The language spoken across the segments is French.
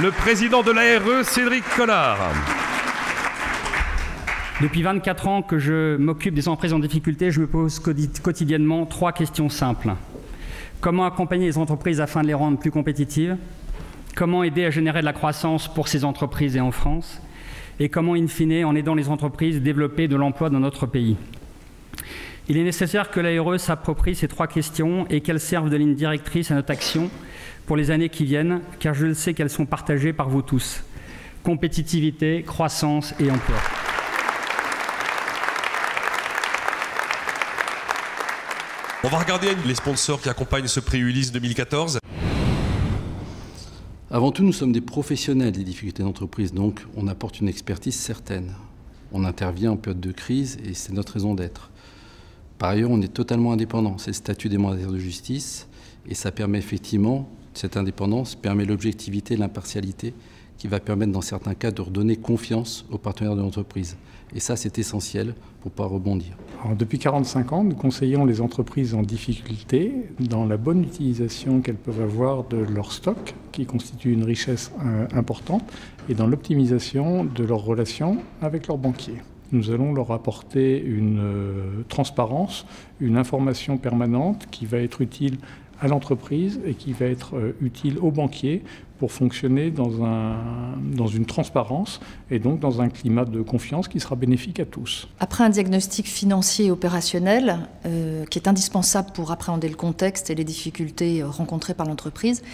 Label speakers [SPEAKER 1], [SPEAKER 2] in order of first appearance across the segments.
[SPEAKER 1] le président de l'ARE, Cédric Collard.
[SPEAKER 2] Depuis 24 ans que je m'occupe des entreprises en difficulté, je me pose quotidiennement 3 questions simples. Comment accompagner les entreprises afin de les rendre plus compétitives? Comment aider à générer de la croissance pour ces entreprises et en France? Et comment, in fine, en aidant les entreprises, développer de l'emploi dans notre pays? Il est nécessaire que l'ARE s'approprie ces 3 questions et qu'elles servent de ligne directrice à notre action pour les années qui viennent, car je le sais qu'elles sont partagées par vous tous. Compétitivité, croissance et emploi.
[SPEAKER 1] On va regarder les sponsors qui accompagnent ce prix Ulysse 2014.
[SPEAKER 3] Avant tout, nous sommes des professionnels des difficultés d'entreprise, donc on apporte une expertise certaine. On intervient en période de crise et c'est notre raison d'être. Par ailleurs, on est totalement indépendant, c'est le statut des mandataires de justice et ça permet effectivement, cette indépendance permet l'objectivité et l'impartialité qui va permettre dans certains cas de redonner confiance aux partenaires de l'entreprise. Et ça, c'est essentiel pour pouvoir rebondir.
[SPEAKER 4] Alors, depuis 45 ans, nous conseillons les entreprises en difficulté dans la bonne utilisation qu'elles peuvent avoir de leur stock, qui constitue une richesse importante, et dans l'optimisation de leurs relations avec leurs banquiers. Nous allons leur apporter une transparence, une information permanente qui va être utile à l'entreprise et qui va être utile aux banquiers pour fonctionner dans une transparence et donc dans un climat de confiance qui sera bénéfique à tous.
[SPEAKER 5] Après un diagnostic financier et opérationnel qui est indispensable pour appréhender le contexte et les difficultés rencontrées par l'entreprise,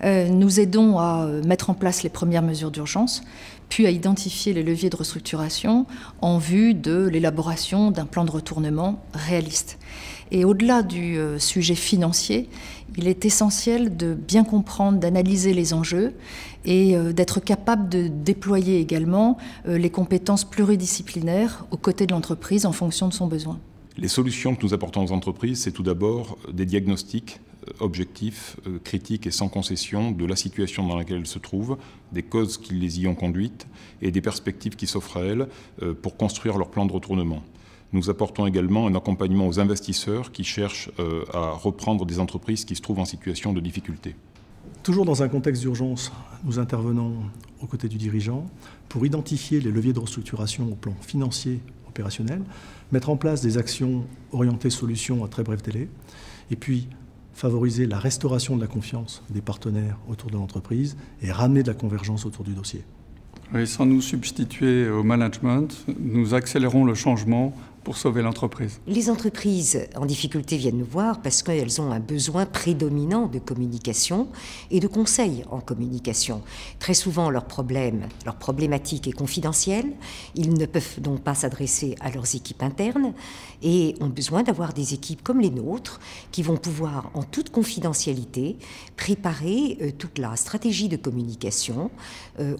[SPEAKER 5] nous aidons à mettre en place les premières mesures d'urgence, puis à identifier les leviers de restructuration en vue de l'élaboration d'un plan de retournement réaliste. Et au-delà du sujet financier, il est essentiel de bien comprendre, d'analyser les enjeux et d'être capable de déployer également les compétences pluridisciplinaires aux côtés de l'entreprise en fonction de son besoin.
[SPEAKER 6] Les solutions que nous apportons aux entreprises, c'est tout d'abord des diagnostics objectifs, critiques et sans concession de la situation dans laquelle elles se trouvent, des causes qui les y ont conduites et des perspectives qui s'offrent à elles pour construire leur plan de retournement. Nous apportons également un accompagnement aux investisseurs qui cherchent à reprendre des entreprises qui se trouvent en situation de difficulté.
[SPEAKER 7] Toujours dans un contexte d'urgence, nous intervenons aux côtés du dirigeant pour identifier les leviers de restructuration au plan financier, opérationnel, mettre en place des actions orientées solutions à très bref délai, et puis favoriser la restauration de la confiance des partenaires autour de l'entreprise et ramener de la convergence autour du dossier.
[SPEAKER 8] Oui, sans nous substituer au management, nous accélérons le changement pour sauver l'entreprise.
[SPEAKER 9] Les entreprises en difficulté viennent nous voir parce qu'elles ont un besoin prédominant de communication et de conseils en communication. Très souvent, leur problématique est confidentielle. Ils ne peuvent donc pas s'adresser à leurs équipes internes et ont besoin d'avoir des équipes comme les nôtres qui vont pouvoir, en toute confidentialité, préparer toute la stratégie de communication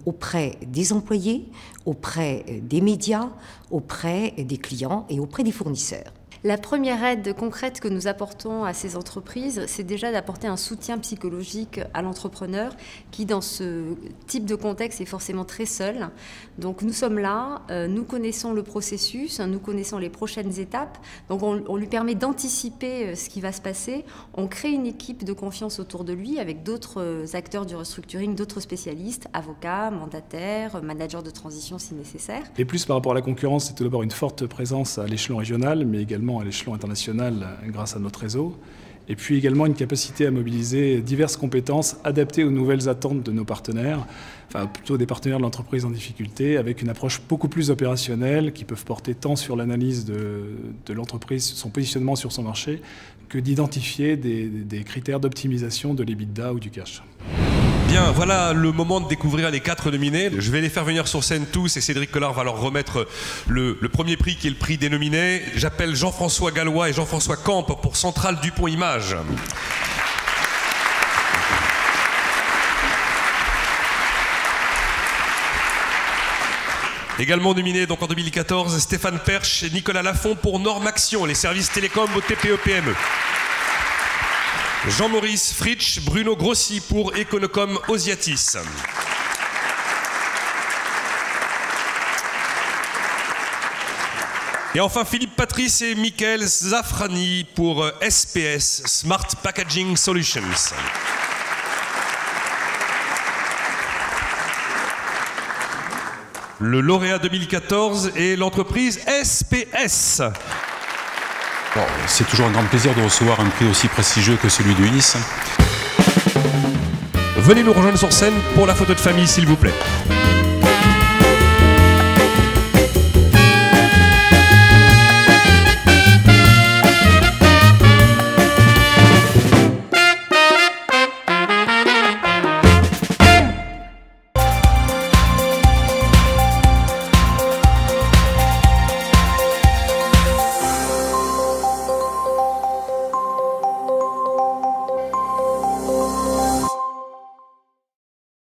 [SPEAKER 9] auprès des employés, auprès des médias, auprès des clients et auprès des fournisseurs.
[SPEAKER 10] La première aide concrète que nous apportons à ces entreprises, c'est déjà d'apporter un soutien psychologique à l'entrepreneur qui, dans ce type de contexte, est forcément très seul. Donc nous sommes là, nous connaissons le processus, nous connaissons les prochaines étapes, donc on lui permet d'anticiper ce qui va se passer. On crée une équipe de confiance autour de lui avec d'autres acteurs du restructuring, d'autres spécialistes, avocats, mandataires, managers de transition si nécessaire.
[SPEAKER 11] Les plus par rapport à la concurrence, c'est tout d'abord une forte présence à l'échelon régional, mais également à l'échelon international grâce à notre réseau, et puis également une capacité à mobiliser diverses compétences adaptées aux nouvelles attentes de nos partenaires, enfin plutôt des partenaires de l'entreprise en difficulté, avec une approche beaucoup plus opérationnelle qui peuvent porter tant sur l'analyse de l'entreprise, son positionnement sur son marché, que d'identifier des critères d'optimisation de l'EBITDA ou du cash.
[SPEAKER 1] Bien, voilà le moment de découvrir les 4 nominés. Je vais les faire venir sur scène tous et Cédric Collard va leur remettre le premier prix qui est le prix des nominés. J'appelle Jean-François Gallois et Jean-François Camp pour Centrale Dupont Images. Également nominés donc en 2014, Stéphane Perche et Nicolas Lafont pour Norme Action, les services télécoms aux TPE-PME. Jean-Maurice Fritsch, Bruno Grossi pour Econocom Osiatis. Et enfin Philippe Patrice et Michael Zafrani pour SPS, Smart Packaging Solutions. Le lauréat 2014 est l'entreprise SPS.
[SPEAKER 12] Bon, c'est toujours un grand plaisir de recevoir un prix aussi prestigieux que celui de UNIS.
[SPEAKER 1] Venez nous rejoindre sur scène pour la photo de famille, s'il vous plaît.